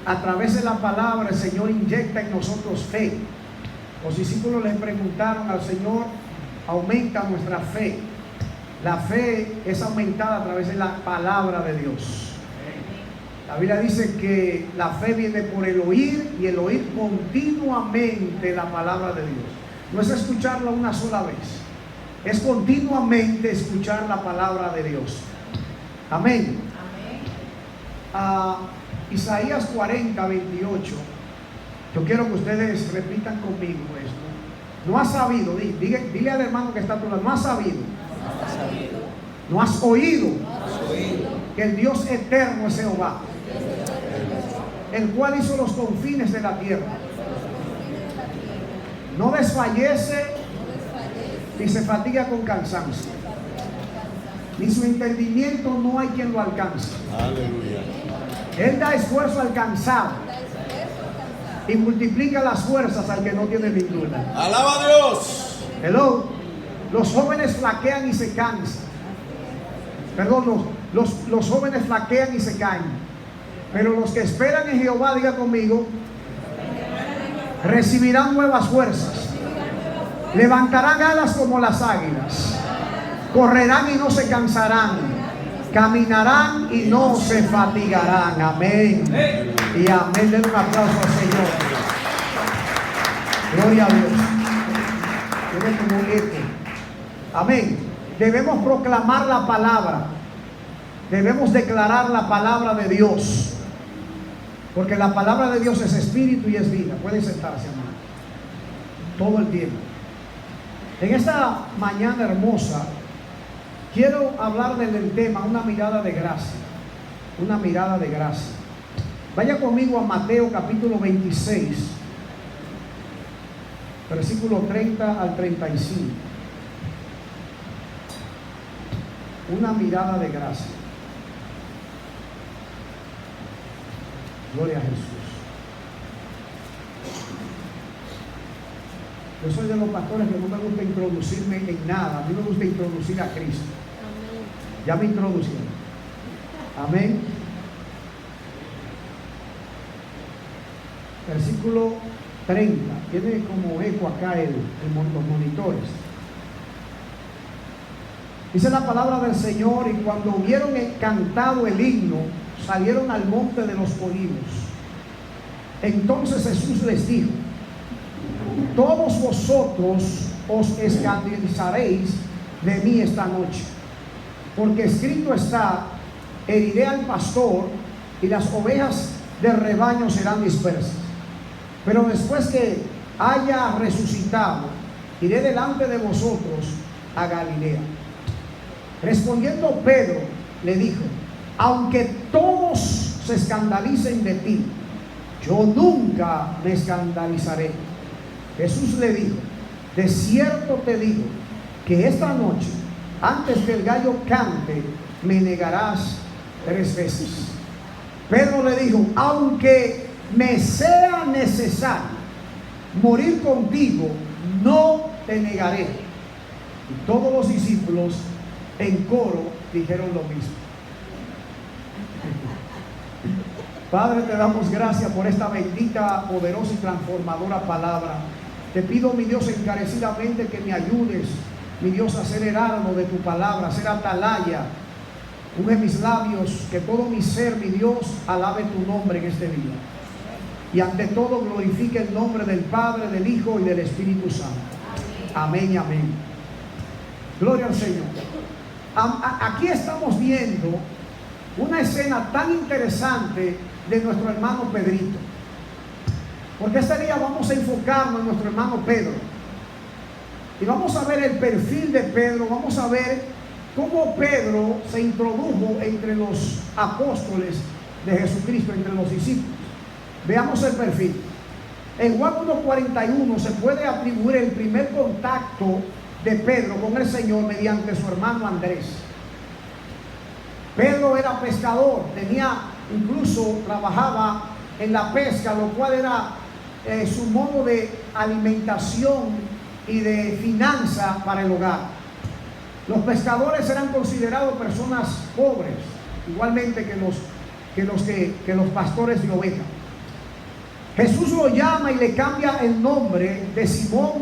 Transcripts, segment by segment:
a través de la palabra el Señor inyecta en nosotros fe. Los discípulos le preguntaron al Señor: aumenta nuestra fe. La fe es aumentada a través de la palabra de Dios. La Biblia dice que la fe viene por el oír, y el oír continuamente la palabra de Dios. No es escucharla una sola vez, es continuamente escuchar la palabra de Dios. Amén. Isaías 40, 28. Yo quiero que ustedes repitan conmigo esto. No has sabido, dile al hermano que está a tu lado: no has sabido, no has oído, que el Dios eterno es Jehová, el cual hizo los confines de la tierra. No desfallece ni se fatiga con cansancio, ni su entendimiento no hay quien lo alcance. Aleluya. Él da esfuerzo al cansado y multiplica las fuerzas al que no tiene ninguna. Alaba a Dios. Hello. Los jóvenes flaquean y se cansan. Perdón, los jóvenes flaquean y se caen, pero los que esperan en Jehová, diga conmigo, recibirán nuevas fuerzas, levantarán alas como las águilas, correrán y no se cansarán, caminarán y no se fatigarán. Amén y amén. Den un aplauso al Señor. Gloria a Dios. Tiene como eco. Amén. Debemos proclamar la palabra, debemos declarar la palabra de Dios, porque la palabra de Dios es espíritu y es vida. Pueden sentarse, hermano, todo el tiempo. En esta mañana hermosa quiero hablar del tema una mirada de gracia. Una mirada de gracia. Vaya conmigo a Mateo capítulo 26, versículo 30 al 35. Una mirada de gracia. Gloria a Jesús. Yo soy de los pastores que no me gusta introducirme en nada. A mí me gusta introducir a Cristo. Ya me introducieron. Amén. Versículo 30. Tiene como eco acá los monitores. Dice la palabra del Señor: y cuando hubieron cantado el himno, salieron al monte de los olivos. Entonces Jesús les dijo: todos vosotros os escandalizaréis de mí esta noche, porque escrito está: heriré al pastor y las ovejas del rebaño serán dispersas. Pero después que haya resucitado, iré delante de vosotros a Galilea. Respondiendo Pedro, le dijo: aunque todos se escandalicen de ti, yo nunca me escandalizaré. Jesús le dijo: de cierto te digo que esta noche, antes que el gallo cante, me negarás 3 veces. Pedro le dijo: aunque me sea necesario morir contigo, no te negaré. Y todos los discípulos en coro dijeron lo mismo. Padre, te damos gracias por esta bendita, poderosa y transformadora palabra. Te pido, mi Dios, encarecidamente que me ayudes, mi Dios, a ser heraldo de tu palabra, a ser atalaya. Unge mis labios, que todo mi ser, mi Dios, alabe tu nombre en este día. Y ante todo glorifique el nombre del Padre, del Hijo y del Espíritu Santo. Amén y amén. Gloria al Señor. Aquí estamos viendo una escena tan interesante de nuestro hermano Pedrito, porque este día vamos a enfocarnos en nuestro hermano Pedro y vamos a ver el perfil de Pedro. Vamos a ver cómo Pedro se introdujo entre los apóstoles de Jesucristo, entre los discípulos. Veamos el perfil. En Juan 1:41 se puede atribuir el primer contacto de Pedro con el Señor mediante su hermano Andrés. Pedro era pescador, incluso trabajaba en la pesca, lo cual era su modo de alimentación y de finanza para el hogar. Los pescadores eran considerados personas pobres, igualmente que los pastores de ovejas. Jesús lo llama y le cambia el nombre de Simón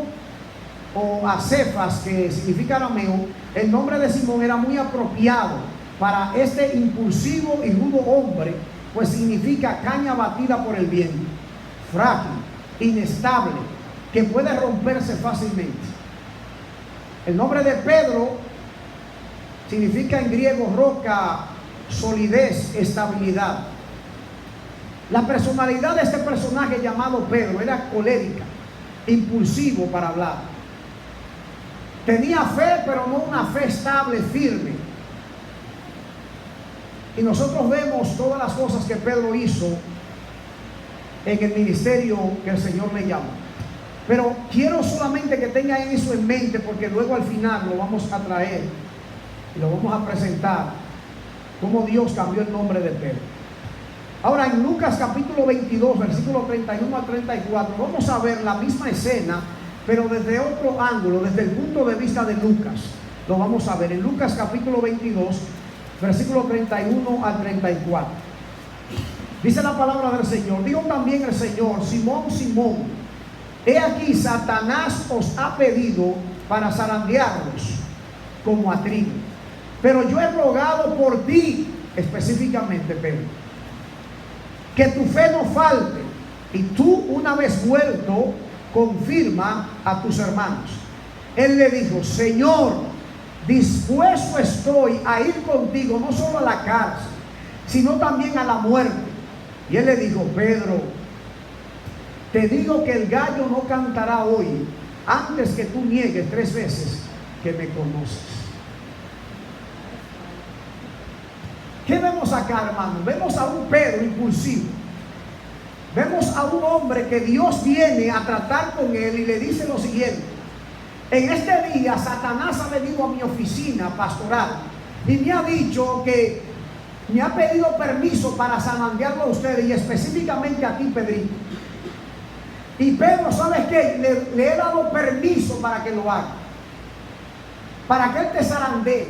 o a Cefas, que significa arameo. El nombre de Simón era muy apropiado para este impulsivo y rudo hombre, pues significa caña batida por el viento, frágil, inestable, que puede romperse fácilmente. El nombre de Pedro significa en griego roca, solidez, estabilidad. La personalidad de este personaje llamado Pedro era colérica, impulsivo para hablar. Tenía fe, pero no una fe estable, firme. Y nosotros vemos todas las cosas que Pedro hizo en el ministerio que el Señor le llama. Pero quiero solamente que tengan eso en mente, porque luego al final lo vamos a traer y lo vamos a presentar cómo Dios cambió el nombre de Pedro. Ahora en Lucas capítulo 22, versículo 31 al 34, vamos a ver la misma escena, pero desde otro ángulo, desde el punto de vista de Lucas. Lo vamos a ver en Lucas capítulo 22, versículo 31 al 34. Dice la palabra del Señor: dijo también el Señor: Simón, Simón, he aquí Satanás os ha pedido para zarandearlos como a trigo, pero yo he rogado por ti, específicamente Pedro, que tu fe no falte, y tú, una vez vuelto, confirma a tus hermanos. Él le dijo: Señor, dispuesto estoy a ir contigo, no solo a la cárcel, sino también a la muerte. Y él le dijo: Pedro, te digo que el gallo no cantará hoy antes que tú niegues 3 veces que me conoces. ¿Qué vemos acá, hermano? Vemos a un Pedro impulsivo. Vemos a un hombre que Dios viene a tratar con él y le dice lo siguiente: en este día Satanás ha venido a mi oficina pastoral y me ha dicho que me ha pedido permiso para zarandearlo a ustedes, y específicamente a ti, Pedrito. Y Pedro, ¿sabes qué? Le he dado permiso para que lo haga, para que él te zarandee,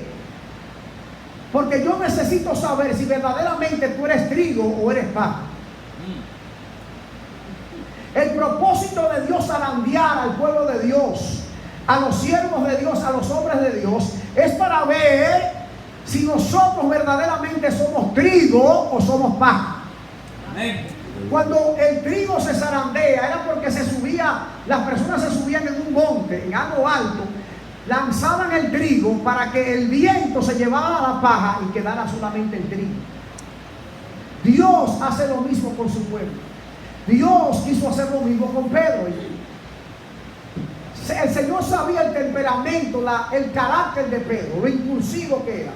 porque yo necesito saber si verdaderamente tú eres trigo o eres paja. El propósito de Dios zarandear al pueblo de Dios, a los siervos de Dios, a los hombres de Dios, es para ver si nosotros verdaderamente somos trigo o somos paja. Amén. Cuando el trigo se zarandea era porque las personas se subían en un monte, en algo alto, lanzaban el trigo para que el viento se llevara la paja y quedara solamente el trigo. Dios hace lo mismo con su pueblo. Dios quiso hacer lo mismo con Pedro. El Señor sabía el temperamento, el carácter de Pedro, lo impulsivo que era.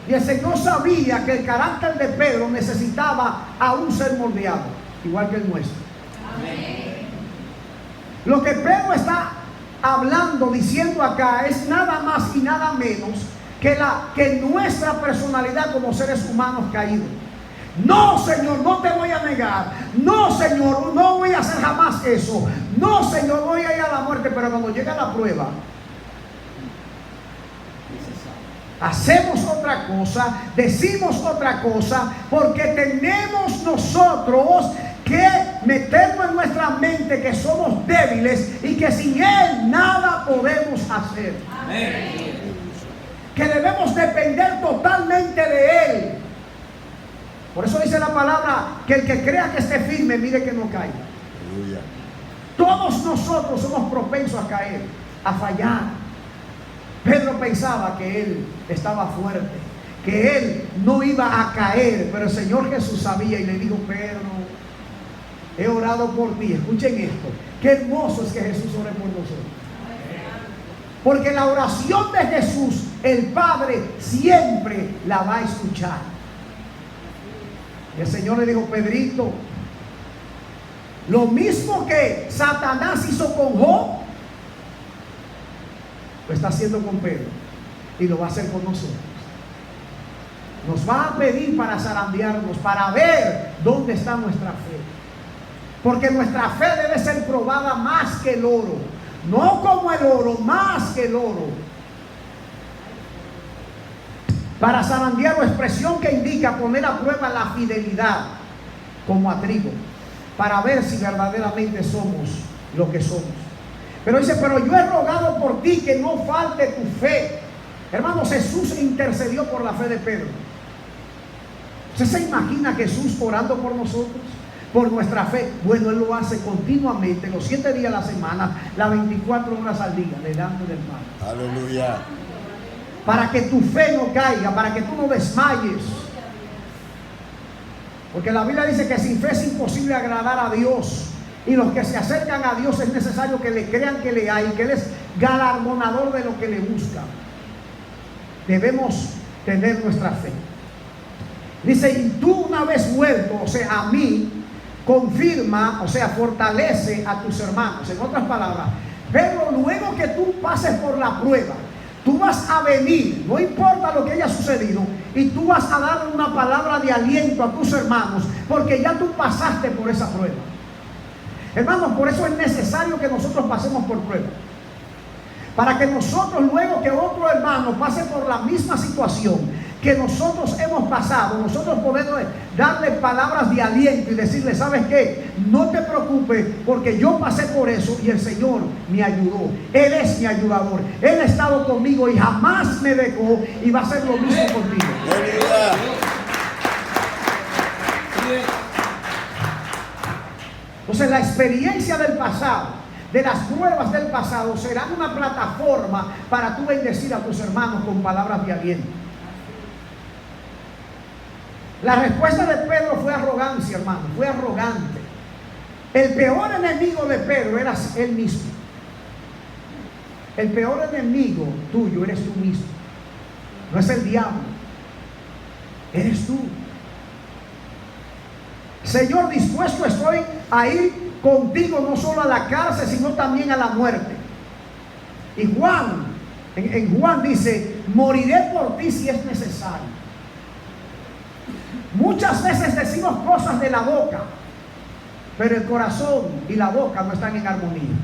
Y el Señor sabía que el carácter de Pedro necesitaba aún ser moldeado, igual que el nuestro. Amén. Lo que Pedro está hablando, diciendo acá, es nada más y nada menos que nuestra personalidad como seres humanos caídos. No, Señor, no te voy a negar. No, Señor, no voy a hacer jamás eso. No, Señor, voy a ir a la muerte. Pero cuando llega la prueba, hacemos otra cosa, decimos otra cosa, porque tenemos nosotros que meternos en nuestra mente que somos débiles y que sin Él nada podemos hacer. Amén. Que debemos depender totalmente de Él. Por eso dice la palabra que el que crea que esté firme, mire que no caiga. Aleluya. Todos nosotros somos propensos a caer, a fallar. Pedro pensaba que él estaba fuerte, que él no iba a caer, pero el Señor Jesús sabía y le dijo: Pedro, he orado por ti. Escuchen esto, qué hermoso es que Jesús ore por nosotros. Porque la oración de Jesús, el Padre siempre la va a escuchar. Y el Señor le dijo: Pedrito, lo mismo que Satanás hizo con Job, lo está haciendo con Pedro, y lo va a hacer con nosotros. Nos va a pedir para zarandearnos, para ver dónde está nuestra fe. Porque nuestra fe debe ser probada más que el oro. No como el oro, más que el oro. Para zarandear, la expresión que indica poner a prueba la fidelidad, como a trigo. para ver si verdaderamente somos lo que somos. Pero dice, pero yo he rogado por ti que no falte tu fe. Hermanos, Jesús intercedió por la fe de Pedro. ¿Usted se imagina a Jesús orando por nosotros? Por nuestra fe. Bueno, Él lo hace continuamente, los 7 días a la semana, las 24 horas al día, delante del Padre. Aleluya. Para que tu fe no caiga, para que tú no desmayes. Porque la Biblia dice que sin fe es imposible agradar a Dios. Y los que se acercan a Dios es necesario que le crean que le hay, que Él es galardonador de lo que le buscan. Debemos tener nuestra fe. Dice, y tú una vez vuelto, o sea, a mí, confirma, o sea, fortalece a tus hermanos. En otras palabras, pero luego que tú pases por la prueba, tú vas a venir, no importa lo que haya sucedido, y tú vas a dar una palabra de aliento a tus hermanos, porque ya tú pasaste por esa prueba. Hermanos, por eso es necesario que nosotros pasemos por prueba. Para que nosotros, luego que otro hermano pase por la misma situación que nosotros hemos pasado, nosotros podemos darle palabras de aliento y decirle, ¿sabes qué? No te preocupes, porque yo pasé por eso y el Señor me ayudó. Él es mi ayudador. Él ha estado conmigo y jamás me dejó, y va a ser lo mismo contigo. Entonces, la experiencia del pasado, de las pruebas del pasado, serán una plataforma para tú bendecir a tus hermanos con palabras de aliento. La respuesta de Pedro fue arrogancia, hermano, fue arrogante. El peor enemigo de Pedro era él mismo. El peor enemigo tuyo eres tú mismo. No es el diablo, eres tú. Señor, dispuesto estoy a ir contigo no solo a la cárcel, sino también a la muerte. Y Juan, en Juan dice, moriré por ti si es necesario. Muchas veces decimos cosas de la boca, pero el corazón y la boca no están en armonía.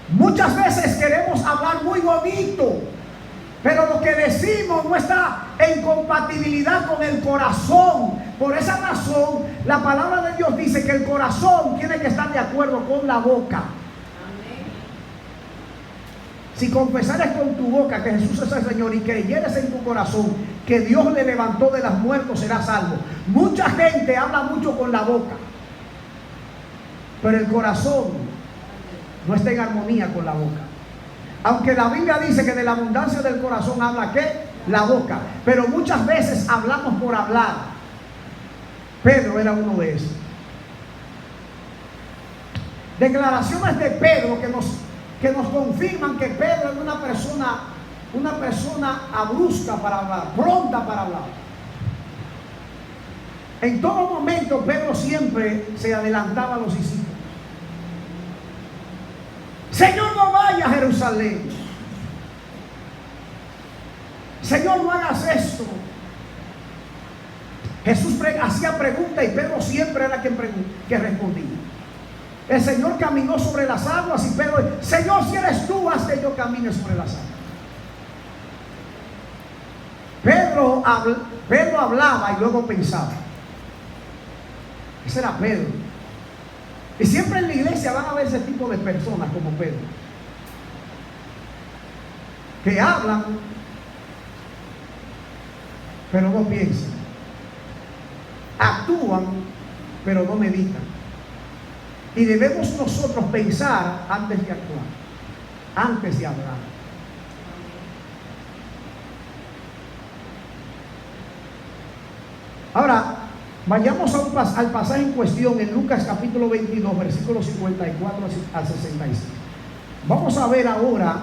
Muchas veces queremos hablar muy bonito, pero lo que decimos no está en compatibilidad con el corazón. Por esa razón, la palabra de Dios dice que el corazón tiene que estar de acuerdo con la boca. Si confesares con tu boca que Jesús es el Señor y creyeres en tu corazón que Dios le levantó de los muertos, serás salvo. Mucha gente habla mucho con la boca, pero el corazón no está en armonía con la boca. Aunque la Biblia dice que de la abundancia del corazón habla ¿qué? La boca. Pero muchas veces hablamos por hablar. Pedro era uno de esos. Declaraciones de Pedro que nos confirman que Pedro es una persona abrupta para hablar, pronta para hablar. En todo momento Pedro siempre se adelantaba a los discípulos. Señor, no vayas a Jerusalén. Señor, no hagas esto. Jesús hacía preguntas y Pedro siempre era quien respondía. El Señor caminó sobre las aguas y Pedro, Señor, si eres tú, haz que yo camine sobre las aguas. Pedro hablaba y luego pensaba. Ese era Pedro. Y siempre en la iglesia van a ver ese tipo de personas como Pedro, que hablan pero no piensan, actúan pero no meditan. Y debemos nosotros pensar antes de actuar, antes de hablar. Ahora, vayamos al pasaje en cuestión en Lucas capítulo 22, versículos 54 al 66. Vamos a ver ahora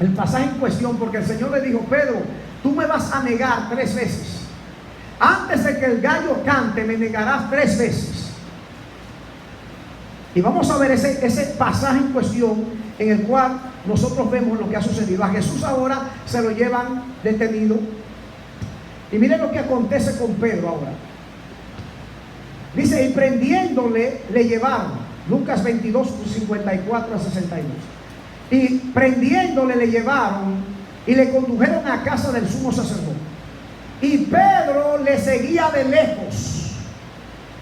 el pasaje en cuestión, porque el Señor le dijo, Pedro, tú me vas a negar 3 veces. Antes de que el gallo cante, me negarás 3 veces. Y vamos a ver ese pasaje en cuestión en el cual nosotros vemos lo que ha sucedido. A Jesús ahora se lo llevan detenido. Y miren lo que acontece con Pedro ahora. Dice, y prendiéndole, le llevaron. Lucas 22, 54 a 62. Y prendiéndole, le llevaron y le condujeron a casa del sumo sacerdote. Y Pedro le seguía de lejos.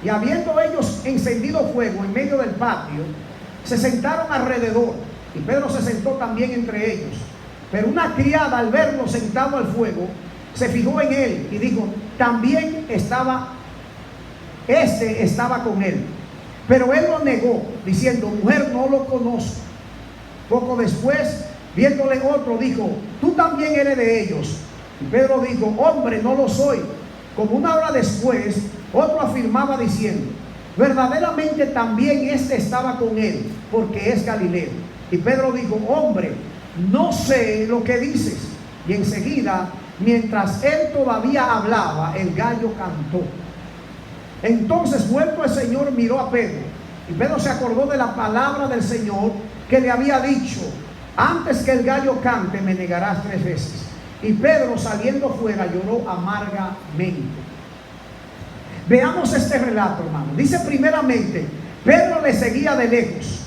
Y habiendo ellos encendido fuego en medio del patio, se sentaron alrededor, y Pedro se sentó también entre ellos. Pero una criada, al verlo sentado al fuego, se fijó en él y dijo: también estaba con él. Pero él lo negó, diciendo: mujer, no lo conozco. Poco después, viéndole otro, dijo: tú también eres de ellos. Y Pedro dijo: hombre, no lo soy. Como una hora después, otro afirmaba diciendo: verdaderamente también estaba con él, porque es Galileo. Y Pedro dijo: hombre, no sé lo que dices. Y enseguida, mientras él todavía hablaba, el gallo cantó. Entonces, vuelto el Señor, miró a Pedro, y Pedro se acordó de la palabra del Señor que le había dicho: antes que el gallo cante, me negarás 3 veces. Y Pedro, saliendo fuera, lloró amargamente. Veamos este relato, hermano. Dice primeramente, Pedro le seguía de lejos.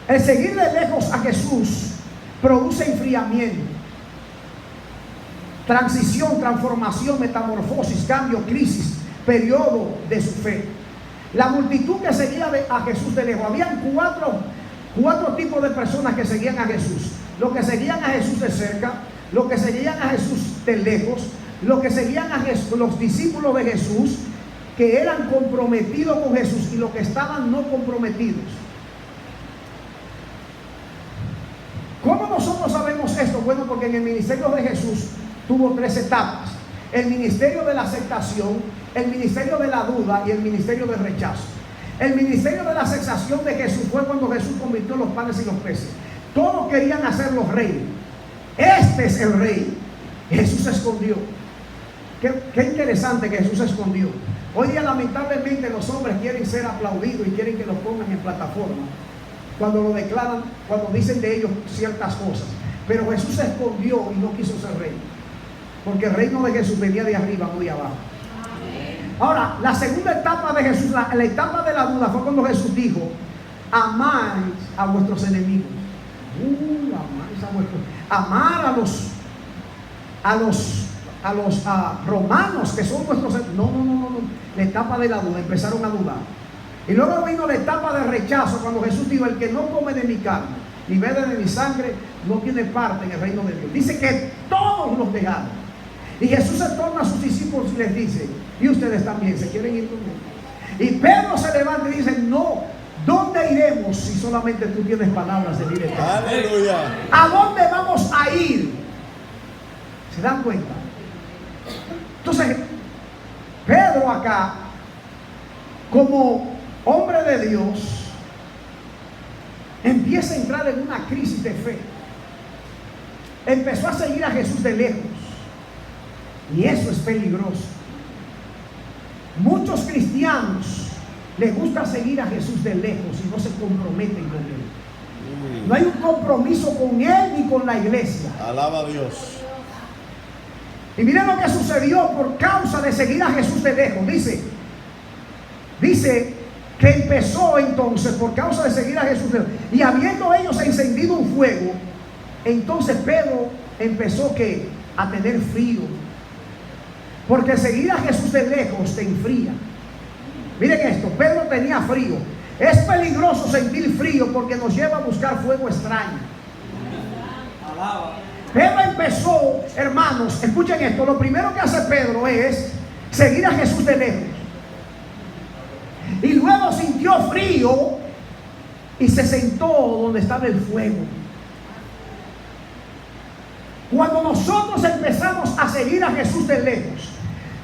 El seguir de lejos a Jesús produce enfriamiento, transición, transformación, metamorfosis, cambio, crisis, periodo de su fe. La multitud que seguía a Jesús de lejos, habían cuatro tipos de personas que seguían a Jesús: los que seguían a Jesús de cerca, los que seguían a Jesús de lejos, los que seguían a Jesús, los discípulos de Jesús que eran comprometidos con Jesús, y los que estaban no comprometidos. ¿Cómo nosotros sabemos esto? Bueno, porque en el ministerio de Jesús tuvo 3 etapas: el ministerio de la aceptación, el ministerio de la duda y el ministerio del rechazo. El ministerio de la aceptación de Jesús fue cuando Jesús convirtió los panes y los peces. Todos querían hacerlo rey. Este es el rey. Jesús se escondió. Qué interesante que Jesús se escondió. Hoy día, lamentablemente, los hombres quieren ser aplaudidos y quieren que los pongan en plataforma cuando lo declaran, cuando dicen de ellos ciertas cosas. Pero Jesús se escondió y no quiso ser rey, porque el reino de Jesús venía de arriba, no de abajo. Ahora, la segunda etapa de Jesús, la etapa de la duda, fue cuando Jesús dijo: amáis a vuestros enemigos. Amar a los romanos, que son vuestros. No. La etapa de la duda, empezaron a dudar. Y luego vino la etapa de rechazo, cuando Jesús dijo: el que no come de mi carne ni bebe de mi sangre no tiene parte en el reino de Dios. Dice que todos los dejaron. Y Jesús se torna a sus discípulos y les dice: y ustedes también se quieren ir conmigo. Y Pedro se levanta y dice: no, ¿dónde iremos si solamente tú tienes palabras de vida eterna? Aleluya. ¿A dónde vamos a ir? ¿Se dan cuenta? Entonces, Pedro acá, como hombre de Dios, empieza a entrar en una crisis de fe. Empezó a seguir a Jesús de lejos, y eso es peligroso. Muchos cristianos les gusta seguir a Jesús de lejos y no se comprometen con Él. No hay un compromiso con Él ni con la iglesia. Alaba a Dios. Y miren lo que sucedió por causa de seguir a Jesús de lejos. Dice que empezó entonces por causa de seguir a Jesús de lejos. Y habiendo ellos encendido un fuego, entonces Pedro empezó a tener frío. Porque seguir a Jesús de lejos te enfría. Miren esto, Pedro tenía frío. Es peligroso sentir frío porque nos lleva a buscar fuego extraño. Pedro empezó, hermanos, escuchen esto, lo primero que hace Pedro es seguir a Jesús de lejos. Y luego sintió frío y se sentó donde estaba el fuego. Cuando nosotros empezamos a seguir a Jesús de lejos,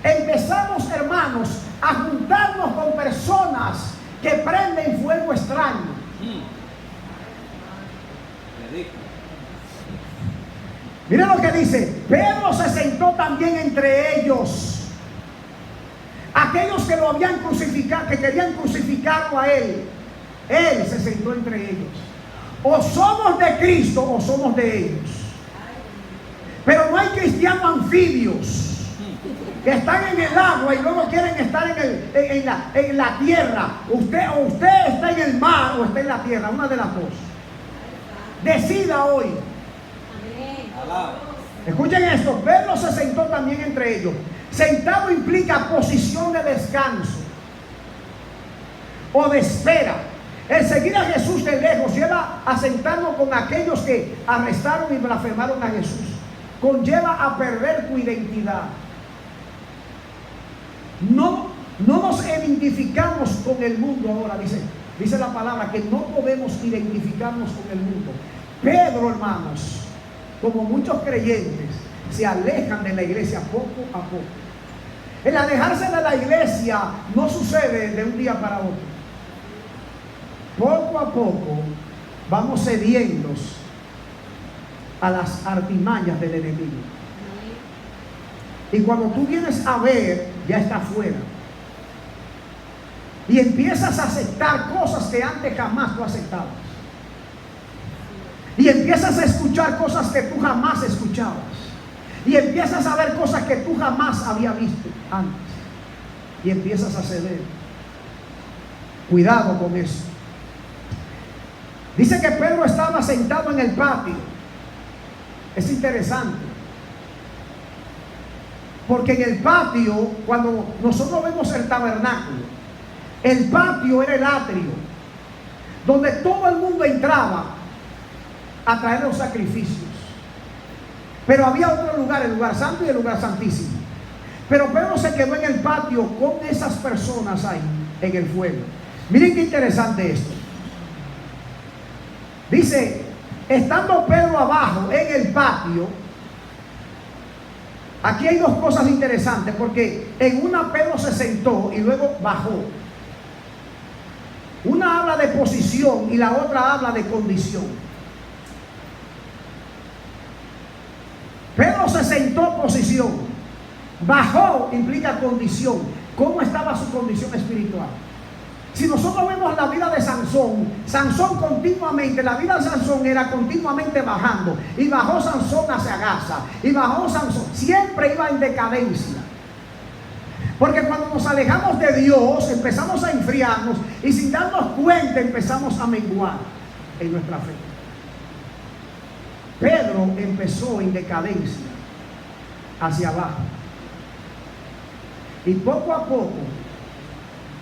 empezamos, hermanos, a juntarnos con personas que prenden fuego extraño. Miren lo que dice: Pedro se sentó también entre ellos. Aquellos que lo habían crucificado, que querían crucificarlo a él, él se sentó entre ellos. O somos de Cristo o somos de ellos. Pero no hay cristianos anfibios que están en el agua y luego quieren estar en la tierra. Usted está en el mar o está en la tierra, una de las dos. Decida hoy. Escuchen esto, Pedro se sentó también entre ellos. Sentado implica posición de descanso. o de espera. El seguir a Jesús de lejos lleva a sentarnos con aquellos que arrestaron y blasfemaron a Jesús. Conlleva a perder tu identidad. No nos identificamos con el mundo ahora, dice la palabra, que no podemos identificarnos con el mundo. Pedro, hermanos, como muchos creyentes, se alejan de la iglesia poco a poco. El alejarse de la iglesia no sucede de un día para otro. Poco a poco vamos cediendo a las artimañas del enemigo. Y cuando tú vienes a ver, ya está fuera. Y empiezas a aceptar cosas que antes jamás tú aceptabas. Y empiezas a escuchar cosas que tú jamás escuchabas. Y empiezas a ver cosas que tú jamás habías visto antes. Y empiezas a ceder. Cuidado con eso. Dice que Pedro estaba sentado en el patio. Es interesante. Porque en el patio, cuando nosotros vemos el tabernáculo, el patio era el atrio, donde todo el mundo entraba a traer los sacrificios. Pero había otro lugar, el lugar santo y el lugar santísimo. Pero Pedro se quedó en el patio con esas personas ahí, en el fuego. Miren qué interesante esto. Dice, estando Pedro abajo en el patio, aquí hay dos cosas interesantes, porque en una Pedro se sentó y luego bajó. Una habla de posición y la otra habla de condición. Pedro se sentó, posición. Bajó implica condición. ¿Cómo estaba su condición espiritual? Si nosotros vemos la vida de Sansón continuamente, la vida de Sansón era continuamente bajando. Y bajó Sansón hacia Gaza. Y bajó Sansón, siempre iba en decadencia. Porque cuando nos alejamos de Dios, empezamos a enfriarnos. Y sin darnos cuenta, empezamos a menguar en nuestra fe. Pedro empezó en decadencia hacia abajo. Y poco a poco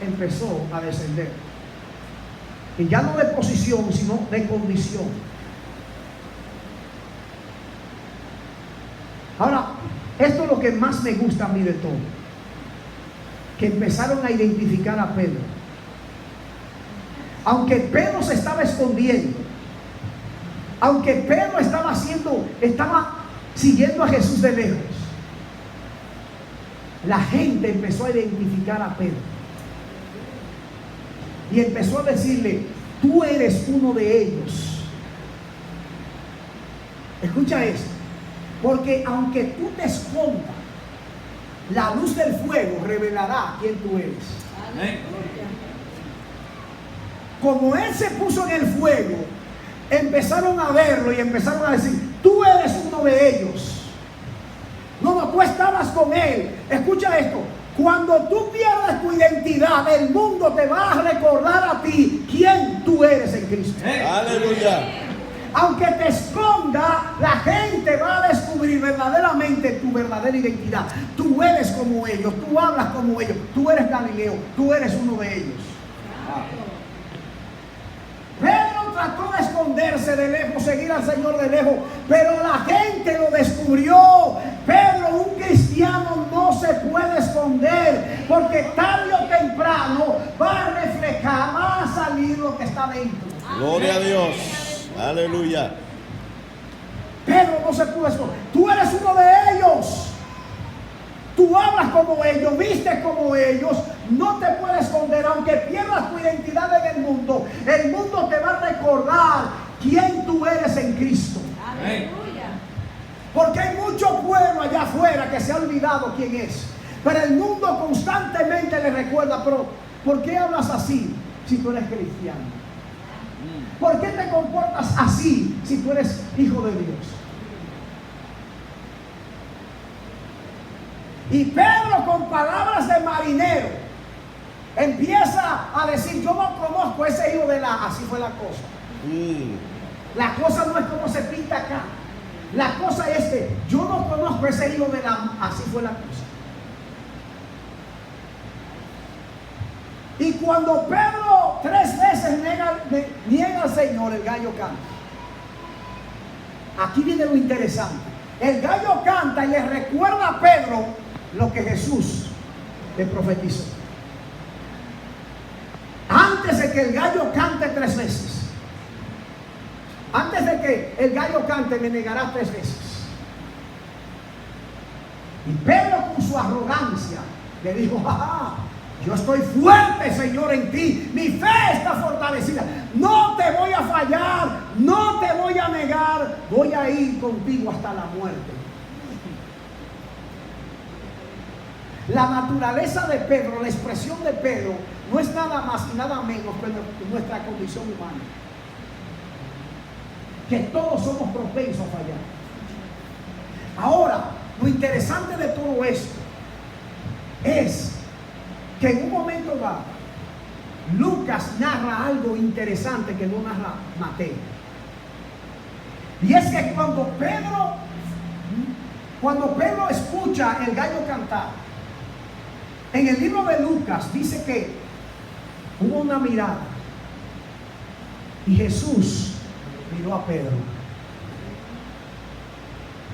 empezó a descender. Y ya no de posición, sino de condición. Ahora, esto es lo que más me gusta a mí de todo. Que empezaron a identificar a Pedro. Aunque Pedro se estaba escondiendo, aunque Pedro estaba siguiendo a Jesús de lejos, la gente empezó a identificar a Pedro. Y empezó a decirle, tú eres uno de ellos. Escucha esto. Porque aunque tú te escondas, la luz del fuego revelará quién tú eres. Amén. Como él se puso en el fuego, empezaron a verlo y empezaron a decir, tú eres uno de ellos. No, tú estabas con él. Escucha esto. Cuando tú pierdes tu identidad, el mundo te va a recordar a ti quién tú eres en Cristo. Aleluya. Aunque te esconda, la gente va a descubrir verdaderamente tu verdadera identidad. Tú eres como ellos, tú hablas como ellos, tú eres Galileo, tú eres uno de ellos. Pedro trató de esconderse de lejos, seguir al Señor de lejos, pero la gente lo descubrió. Pedro, un cristiano no se puede esconder, porque tarde o temprano va a reflejar, va a salir lo que está dentro. Gloria a Dios. Aleluya. Pedro no se pudo esconder. Tú eres uno de ellos. Tú hablas como ellos, vistes como ellos, no te puedes esconder. Aunque pierdas tu identidad en el mundo te va a recordar quién tú eres en Cristo. Aleluya. Porque hay mucho pueblo allá afuera que se ha olvidado quién es. Pero el mundo constantemente le recuerda, pero ¿por qué hablas así si tú eres cristiano? ¿Por qué te comportas así si tú eres hijo de Dios? Y Pedro, con palabras de marinero, empieza a decir, yo no conozco a ese hijo de la... Así fue la cosa. La cosa no es como se pinta acá. La cosa es que yo no conozco a ese hijo de la... Así fue la cosa. Y cuando Pedro 3 veces niega al Señor, el gallo canta. Aquí viene lo interesante. El gallo canta y le recuerda a Pedro lo que Jesús le profetizó. Antes de que el gallo cante 3 veces. Antes de que el gallo cante, me negará 3 veces. Y Pedro, con su arrogancia, le dijo: ¡ah! Yo estoy fuerte, Señor, en ti. Mi fe está fortalecida. No te voy a fallar. No te voy a negar. Voy a ir contigo hasta la muerte. La naturaleza de Pedro, la expresión de Pedro, no es nada más y nada menos que nuestra condición humana. Que todos somos propensos a fallar. Ahora, lo interesante de todo esto es que en un momento dado, Lucas narra algo interesante que no narra Mateo. Y es que cuando Pedro escucha el gallo cantar, en el libro de Lucas dice que hubo una mirada y Jesús miró a Pedro.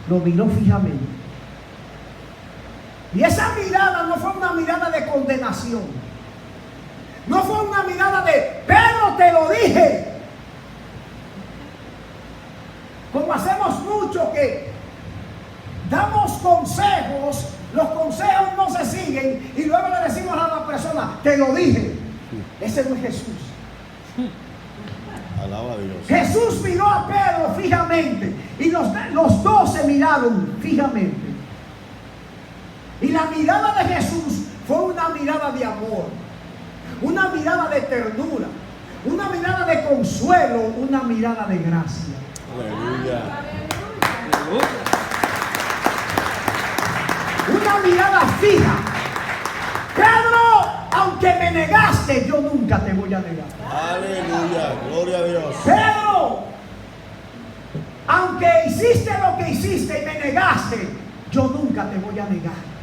Lo miró fijamente. Y esa mirada no fue una mirada de condenación. No fue una mirada de: Pedro, te lo dije. Como hacemos mucho, que damos consejos, los consejos no se siguen y luego le decimos a la persona: te lo dije. Ese no es Jesús. Alaba a Dios. Jesús miró a Pedro fijamente y los dos se miraron fijamente. Y la mirada de Jesús fue una mirada de amor, una mirada de ternura, una mirada de consuelo, una mirada de gracia. Aleluya. Una mirada fija. Pedro, aunque me negaste, yo nunca te voy a negar. Aleluya. Gloria a Dios. Pedro, aunque hiciste lo que hiciste y me negaste, yo nunca te voy a negar.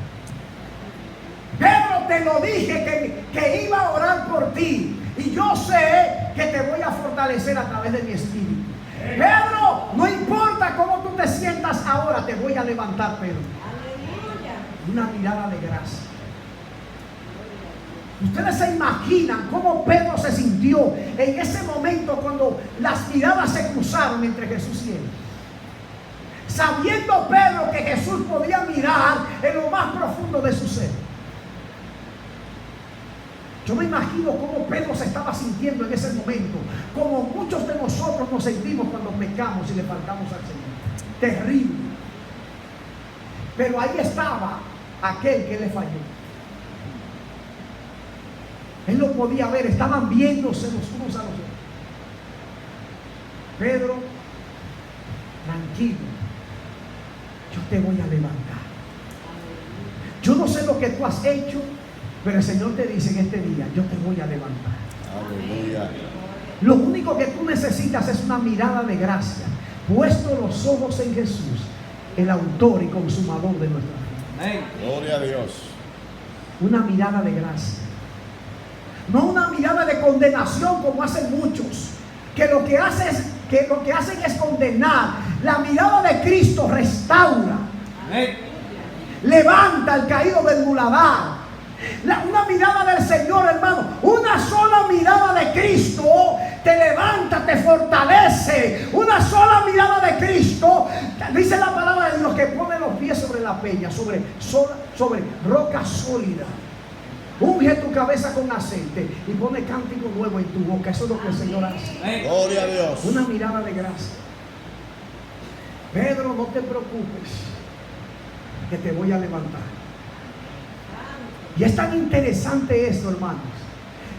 Pedro, te lo dije que iba a orar por ti y yo sé que te voy a fortalecer a través de mi espíritu. Pedro, no importa cómo tú te sientas ahora, te voy a levantar, Pedro. Una mirada de gracia. Ustedes se imaginan cómo Pedro se sintió en ese momento cuando las miradas se cruzaron entre Jesús y él. Sabiendo Pedro que Jesús podía mirar en lo más profundo de su ser. Yo me imagino cómo Pedro se estaba sintiendo en ese momento, como muchos de nosotros nos sentimos cuando pecamos y le faltamos al Señor. Terrible. Pero ahí estaba aquel que le falló. Él lo podía ver, estaban viéndose los unos a los otros. Pedro, tranquilo, yo te voy a levantar. Yo no sé lo que tú has hecho, pero el Señor te dice en este día: yo te voy a levantar. Aleluya. Lo único que tú necesitas es una mirada de gracia, puesto los ojos en Jesús, el autor y consumador de nuestra fe. Amén. Gloria a Dios. Una mirada de gracia. No una mirada de condenación como hacen muchos, que lo que hacen es condenar. La mirada de Cristo restaura. Amén. Levanta al caído del muladar. Una mirada del Señor, hermano, una sola mirada de Cristo te levanta, te fortalece. Una sola mirada de Cristo, dice la palabra de Dios, que pone los pies sobre la peña, sobre roca sólida. Unge tu cabeza con aceite y pone cántico nuevo en tu boca. Eso es lo que el Señor hace. Amén. Gloria a Dios. Una mirada de gracia. Pedro, no te preocupes, que te voy a levantar. Y es tan interesante esto, hermanos,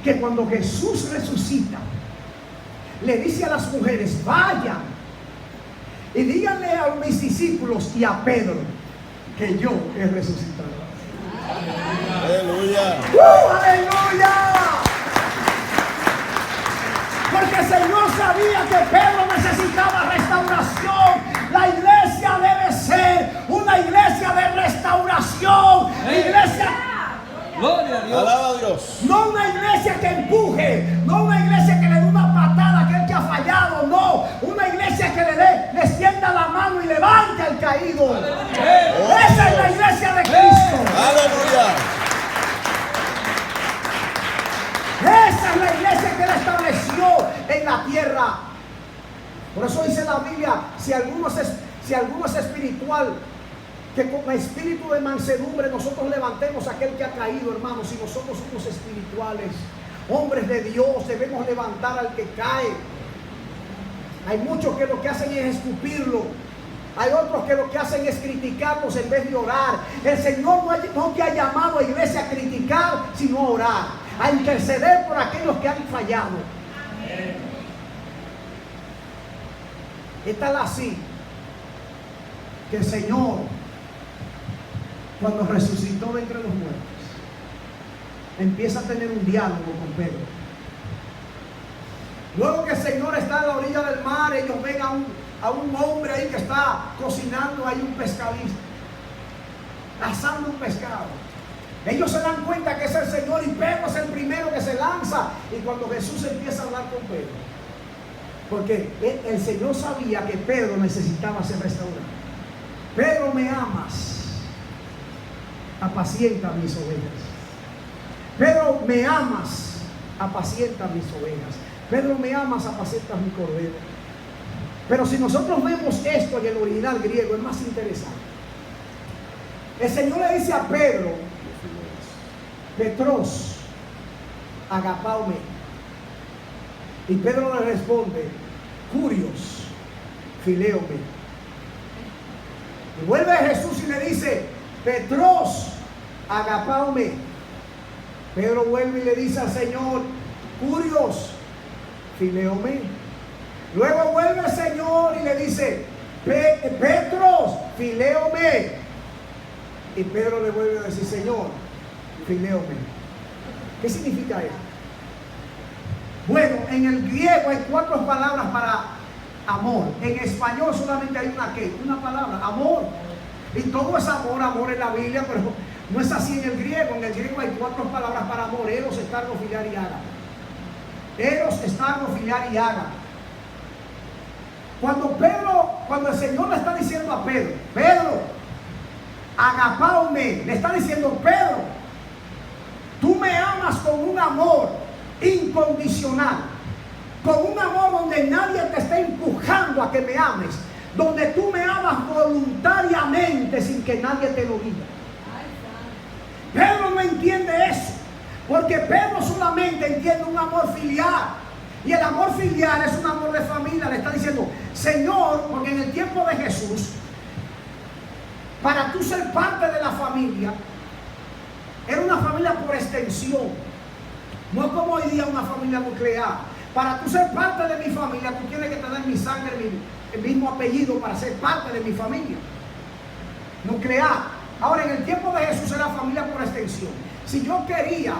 que cuando Jesús resucita, le dice a las mujeres: vayan y díganle a mis discípulos y a Pedro que yo he resucitado. Aleluya. ¡Aleluya! Porque el Señor sabía que Pedro necesitaba restauración. La iglesia debe ser una iglesia de restauración. Iglesia, Gloria a Dios. Alaba a Dios. no una iglesia que empuje, no una Esa es la iglesia que Él estableció en la tierra. Por eso dice la Biblia, si alguno es espiritual, que con espíritu de mansedumbre nosotros levantemos a aquel que ha caído, hermanos. Si nosotros somos espirituales, hombres de Dios, debemos levantar al que cae. Hay muchos que lo que hacen es escupirlo. Hay otros que lo que hacen es criticarnos en vez de orar. El Señor no te ha llamado a iglesia a criticar, sino a orar, a interceder por aquellos que han fallado. Es tal así que el Señor, cuando resucitó de entre los muertos, empieza a tener un diálogo con Pedro. Luego que el Señor está a la orilla del mar, ellos ven a un hombre ahí que está cocinando ahí un pescadito, asando un pescado. Ellos se dan cuenta que es el Señor y Pedro es el primero que se lanza. Y cuando Jesús empieza a hablar con Pedro, porque el Señor sabía que Pedro necesitaba ser restaurado. Pedro, ¿me amas? Apacienta mis ovejas. Pedro, ¿me amas? Apacienta mis ovejas. Pedro, ¿me amas? Apacienta mi cordero. Pero si nosotros vemos esto en el original griego, es más interesante. El Señor le dice a Pedro, Petros, agapaume. Y Pedro le responde, curios, fileome. Y vuelve Jesús y le dice, Petros, agapaume. Pedro vuelve y le dice al Señor, curios, fileome. Luego vuelve el Señor y le dice, Petros, fileome. Y Pedro le vuelve a decir, Señor, fileome. ¿Qué significa esto? Bueno, en el griego hay 4 palabras para amor. En español solamente hay una palabra, amor. Y todo es amor, amor en la Biblia, pero no es así en el griego. En el griego hay 4 palabras para amor: eros, estargo, filiar y ágape. Eros, estargo, filiar y ágape. Cuando el Señor le está diciendo a Pedro, Pedro, agapaume, le está diciendo, Pedro, tú me amas con un amor incondicional, con un amor donde nadie te está empujando a que me ames, donde tú me amas voluntariamente sin que nadie te lo diga. Pedro no entiende eso, porque Pedro solamente entiende un amor filial. Y el amor filial es un amor de familia. Le está diciendo, Señor, porque en el tiempo de Jesús, para tú ser parte de la familia, era una familia por extensión. No es como hoy día una familia nuclear. Para tú ser parte de mi familia, tú tienes que tener mi sangre, el mismo apellido para ser parte de mi familia nuclear. Ahora, en el tiempo de Jesús era familia por extensión. Si yo quería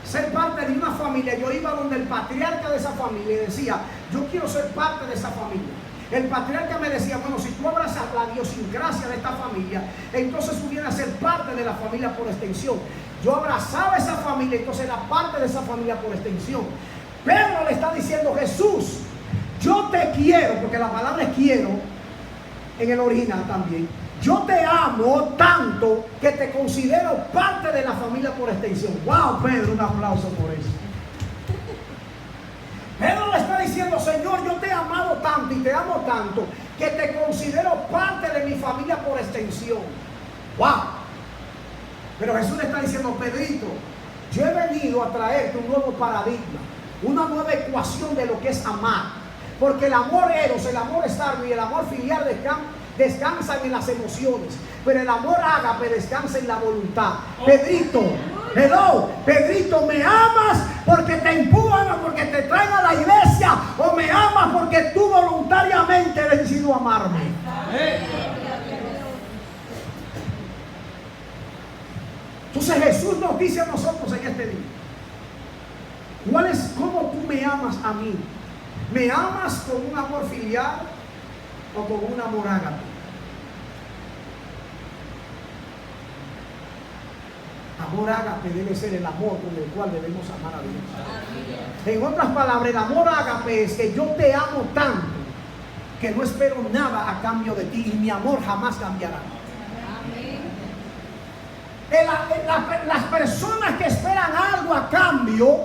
ser parte de una familia, yo iba donde el patriarca de esa familia y decía, yo quiero ser parte de esa familia. El patriarca me decía, bueno, si tú abrazas la idiosincrasia de esta familia, entonces tú vienes a ser parte de la familia por extensión. Yo abrazaba esa familia, entonces era parte de esa familia por extensión. Pedro le está diciendo, Jesús, yo te quiero, porque la palabra es quiero en el original también. Yo te amo tanto que te considero parte de la familia por extensión. ¡Wow, Pedro! Un aplauso por eso. Pedro le está diciendo, Señor, yo te he amado tanto y te amo tanto que te considero parte de mi familia por extensión. ¡Wow! Pero Jesús le está diciendo, Pedrito, yo he venido a traerte un nuevo paradigma, una nueva ecuación de lo que es amar. Porque el amor eros, el amor estargo y el amor filial descansan en las emociones, pero el amor ágape descansa en la voluntad. Pedrito, Pedrito, ¿me amas porque te empujan o porque te traen a la iglesia? ¿O me amas porque tú voluntariamente has decidido amarme? Entonces Jesús nos dice a nosotros en este día, ¿cómo tú me amas a mí? ¿Me amas con un amor filial o con un amor ágape? Amor ágape debe ser el amor con el cual debemos amar a Dios. En otras palabras, el amor ágape es que yo te amo tanto que no espero nada a cambio de ti y mi amor jamás cambiará. Las personas que esperan algo a cambio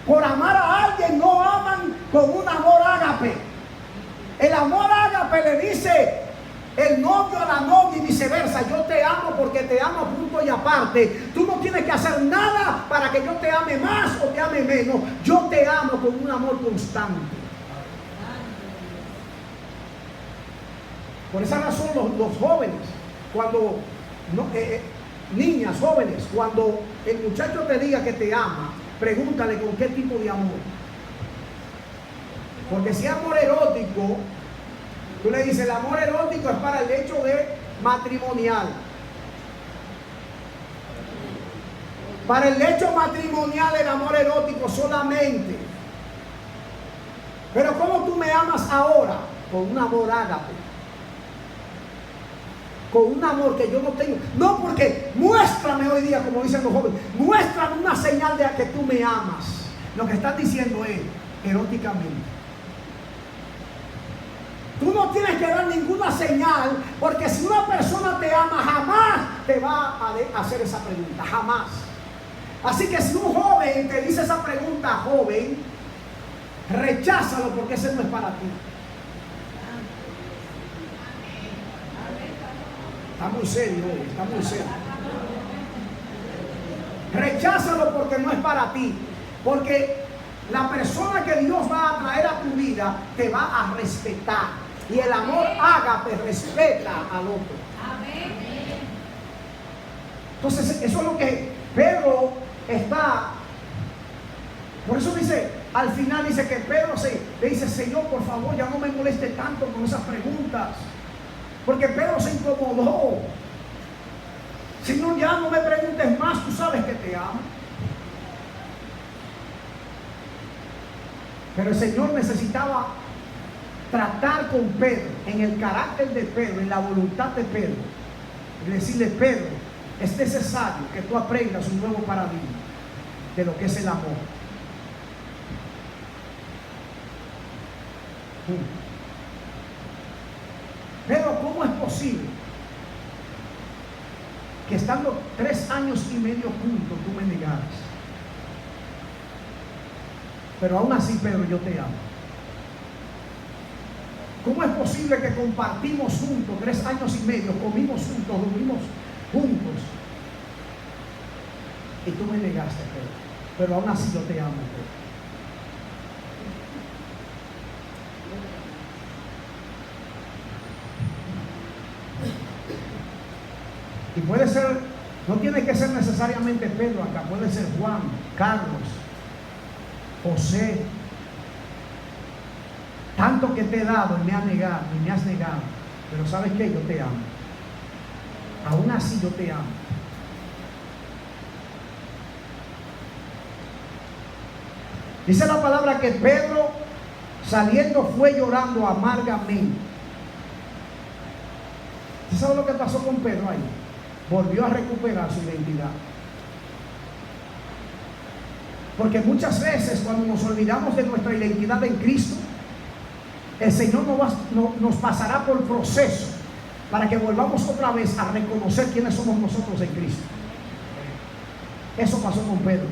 por amar a alguien no aman con un amor ágape. El amor ágape le dice el novio a la novia y viceversa: yo te amo porque te amo, punto y aparte. Tú no tienes que hacer nada para que yo te ame más o te ame menos. Yo te amo con un amor constante. Por esa razón los jóvenes, cuando niñas, jóvenes, cuando el muchacho te diga que te ama, pregúntale con qué tipo de amor. Porque si es amor erótico, tú le dices: el amor erótico es para el hecho de matrimonial. Para el hecho matrimonial el amor erótico solamente. Pero ¿cómo tú me amas ahora? Con un amor ágape. Con un amor que yo no tengo. No, porque muéstrame hoy día, como dicen los jóvenes, muéstrame una señal de que tú me amas. Lo que están diciendo es eróticamente. Tú no tienes que dar ninguna señal, porque si una persona te ama, jamás te va a hacer esa pregunta, jamás. Así que si un joven te dice esa pregunta, joven, recházalo, porque ese no es para ti. Está muy serio hoy, está muy serio. Recházalo porque no es para ti. Porque la persona que Dios va a traer a tu vida te va a respetar. Y el amor ágape respeta al otro. Entonces, eso es lo que Pedro está. Por eso dice, al final dice que Pedro le dice: Señor, por favor, ya no me moleste tanto con esas preguntas. Porque Pedro se incomodó. Señor, ya no me preguntes más, tú sabes que te amo. Pero el Señor necesitaba tratar con Pedro, en el carácter de Pedro, en la voluntad de Pedro, y decirle: Pedro, es necesario que tú aprendas un nuevo paradigma de lo que es el amor. Pero ¿cómo es posible que estando 3 años y medio juntos tú me negaras? Pero aún así, Pedro, yo te amo. ¿Cómo es posible que compartimos juntos 3 años y medio, comimos juntos, dormimos juntos, y tú me negaste, Pedro? Pero aún así yo te amo, Pedro. Y puede ser, no tiene que ser necesariamente Pedro acá, puede ser Juan, Carlos, José. Tanto que te he dado y me has negado, pero ¿sabes qué? Yo te amo. Aún así yo te amo. Dice la palabra que Pedro, saliendo, fue llorando amargamente. ¿Usted sabe lo que pasó con Pedro ahí? Volvió a recuperar su identidad. Porque muchas veces cuando nos olvidamos de nuestra identidad en Cristo, el Señor nos pasará por proceso para que volvamos otra vez a reconocer quiénes somos nosotros en Cristo. Eso pasó con Pedro.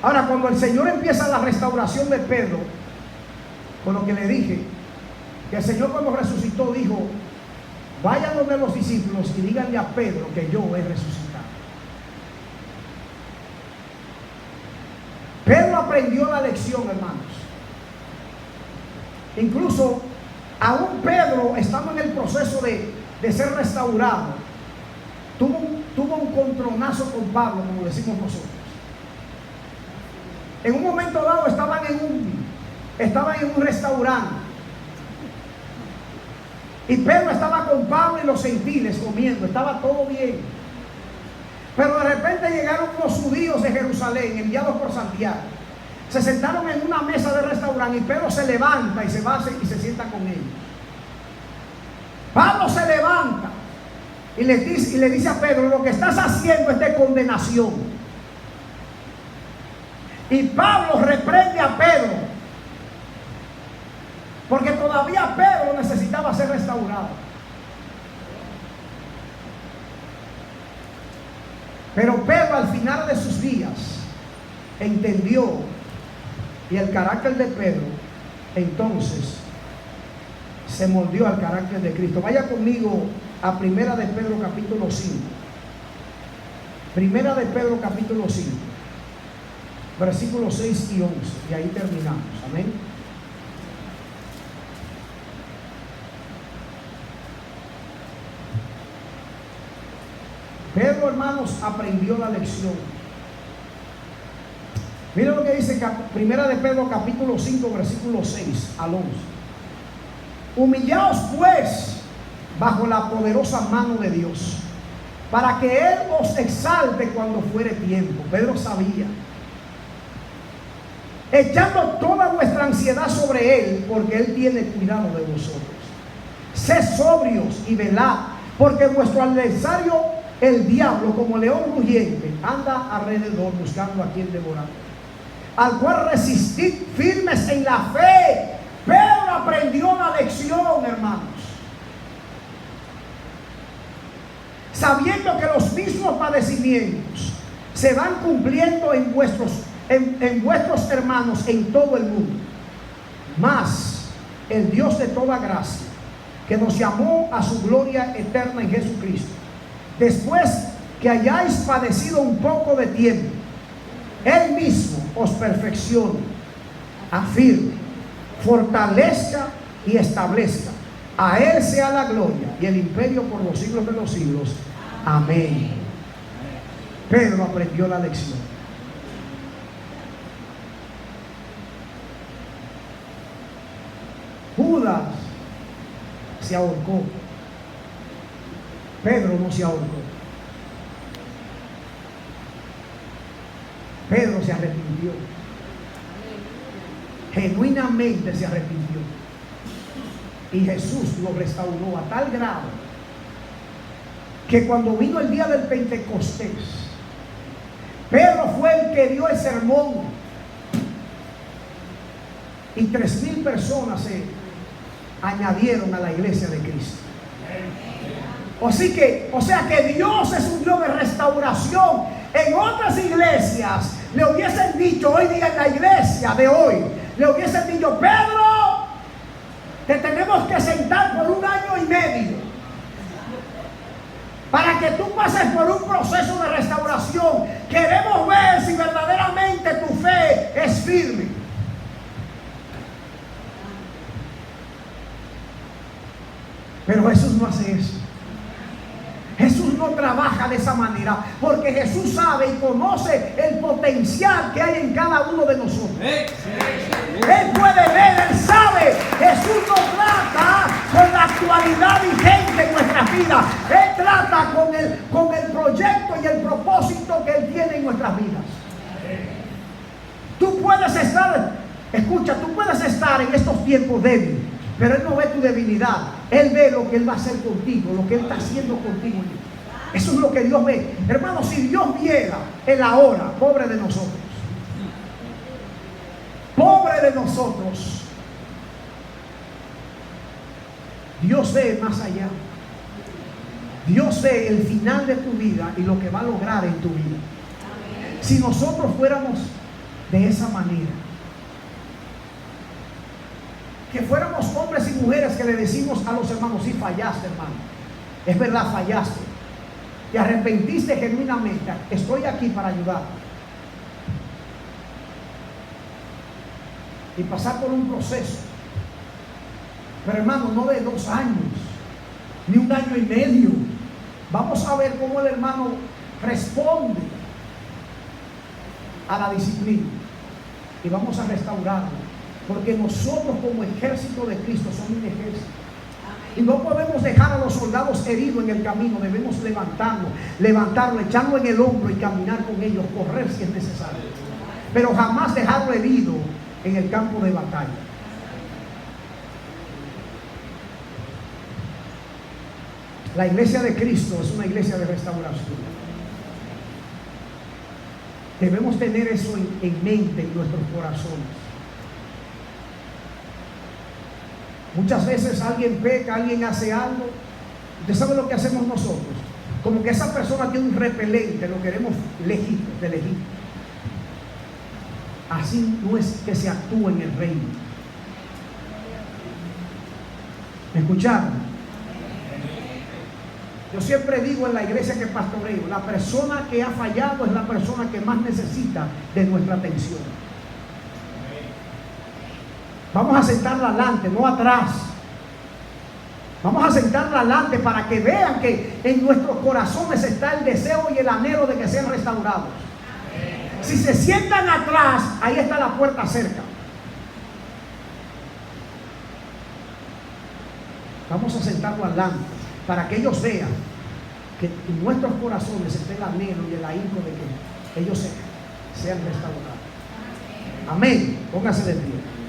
Ahora, cuando el Señor empieza la restauración de Pedro, con lo que le dije, que el Señor cuando resucitó dijo: vayan donde los discípulos y díganle a Pedro que yo he resucitado. Pedro aprendió la lección, hermanos. Incluso aún Pedro, estando en el proceso de ser restaurado, tuvo un contronazo con Pablo, como decimos nosotros. En un momento dado estaban en un restaurante, y Pedro estaba con Pablo y los gentiles comiendo, estaba todo bien. Pero de repente llegaron unos judíos de Jerusalén, enviados por Santiago. Se sentaron en una mesa de restaurante y Pedro se levanta y se va y se sienta con ellos. Pablo se levanta y le dice a Pedro: lo que estás haciendo es de condenación. Y Pablo reprende a Pedro, porque todavía Pedro necesitaba ser restaurado. Pero Pedro, al final de sus días, entendió y el carácter de Pedro entonces se moldeó al carácter de Cristo. Vaya conmigo a Primera de Pedro capítulo 5. Primera de Pedro capítulo 5, versículos 6 y 11, y ahí terminamos. Amén. Pedro, hermanos, aprendió la lección. Miren lo que dice Primera de Pedro capítulo 5, versículos 6 al 11. Humillaos pues bajo la poderosa mano de Dios, para que Él os exalte cuando fuere tiempo. Pedro sabía, echando toda vuestra ansiedad sobre Él, porque Él tiene cuidado de vosotros. Sed sobrios y velad, porque vuestro adversario, el diablo, como león rugiente, anda alrededor buscando a quien devorar, al cual resistid firmes en la fe. Pedro aprendió la lección, hermanos, sabiendo que los mismos padecimientos se van cumpliendo en vuestros hermanos en todo el mundo. Mas el Dios de toda gracia, que nos llamó a su gloria eterna en Jesucristo, después que hayáis padecido un poco de tiempo, Él mismo os perfeccione, afirme, fortalezca y establezca. A Él sea la gloria y el imperio por los siglos de los siglos. Amén. Pedro aprendió la lección. Judas se ahorcó. Pedro no se ahorcó. Pedro se arrepintió. Genuinamente se arrepintió. Y Jesús lo restauró a tal grado que cuando vino el día del Pentecostés, Pedro fue el que dio el sermón y 3,000 personas se añadieron a la iglesia de Cristo. O sea que Dios es un Dios de restauración. En otras iglesias le hubiesen dicho hoy día, en la iglesia de hoy, le hubiesen dicho: Pedro, te tenemos que sentar por 1 año y medio para que tú pases por un proceso de restauración. Queremos ver si verdaderamente tu fe es firme. Pero Jesús no hace eso. Jesús no trabaja de esa manera, porque Jesús sabe y conoce el potencial que hay en cada uno de nosotros. Él puede ver, Él sabe. Jesús no trata con la actualidad vigente en nuestras vidas. Él trata con el proyecto y el propósito que Él tiene en nuestras vidas. Tú puedes estar, escucha, tú puedes estar en estos tiempos débiles, pero Él no ve tu debilidad. Él ve lo que Él va a hacer contigo, lo que Él está haciendo contigo. Eso es lo que Dios ve. Hermano, si Dios viera el ahora, pobre de nosotros. Pobre de nosotros. Dios ve más allá. Dios ve el final de tu vida y lo que va a lograr en tu vida. Si nosotros fuéramos de esa manera, que fuéramos hombres y mujeres que le decimos a los hermanos: sí, fallaste, hermano, es verdad, fallaste, te arrepentiste genuinamente, estoy aquí para ayudar, y pasar por un proceso. Pero hermano, no de 2 años ni 1 año y medio. Vamos a ver cómo el hermano responde a la disciplina y vamos a restaurarlo. Porque nosotros como ejército de Cristo somos un ejército. Y no podemos dejar a los soldados heridos en el camino. Debemos levantarlo, echarlo en el hombro y caminar con ellos, correr si es necesario. Pero jamás dejarlo herido en el campo de batalla. La iglesia de Cristo es una iglesia de restauración. Debemos tener eso en mente en nuestros corazones. Muchas veces alguien peca, alguien hace algo. ¿Usted sabe lo que hacemos nosotros? Como que esa persona tiene un repelente, lo queremos lejito, de lejito. así no es que se actúa en el reino. ¿Me escucharon? Yo siempre digo en la iglesia que pastoreo, la persona que ha fallado es la persona que más necesita de nuestra atención. Vamos a sentarla adelante, no atrás. Vamos a sentarla adelante para que vean que en nuestros corazones está el deseo y el anhelo de que sean restaurados. Si se sientan atrás, ahí está la puerta cerca. Vamos a sentarlo adelante para que ellos vean que en nuestros corazones está el anhelo y el ahínco de que ellos sean restaurados. Amén. Póngase de pie.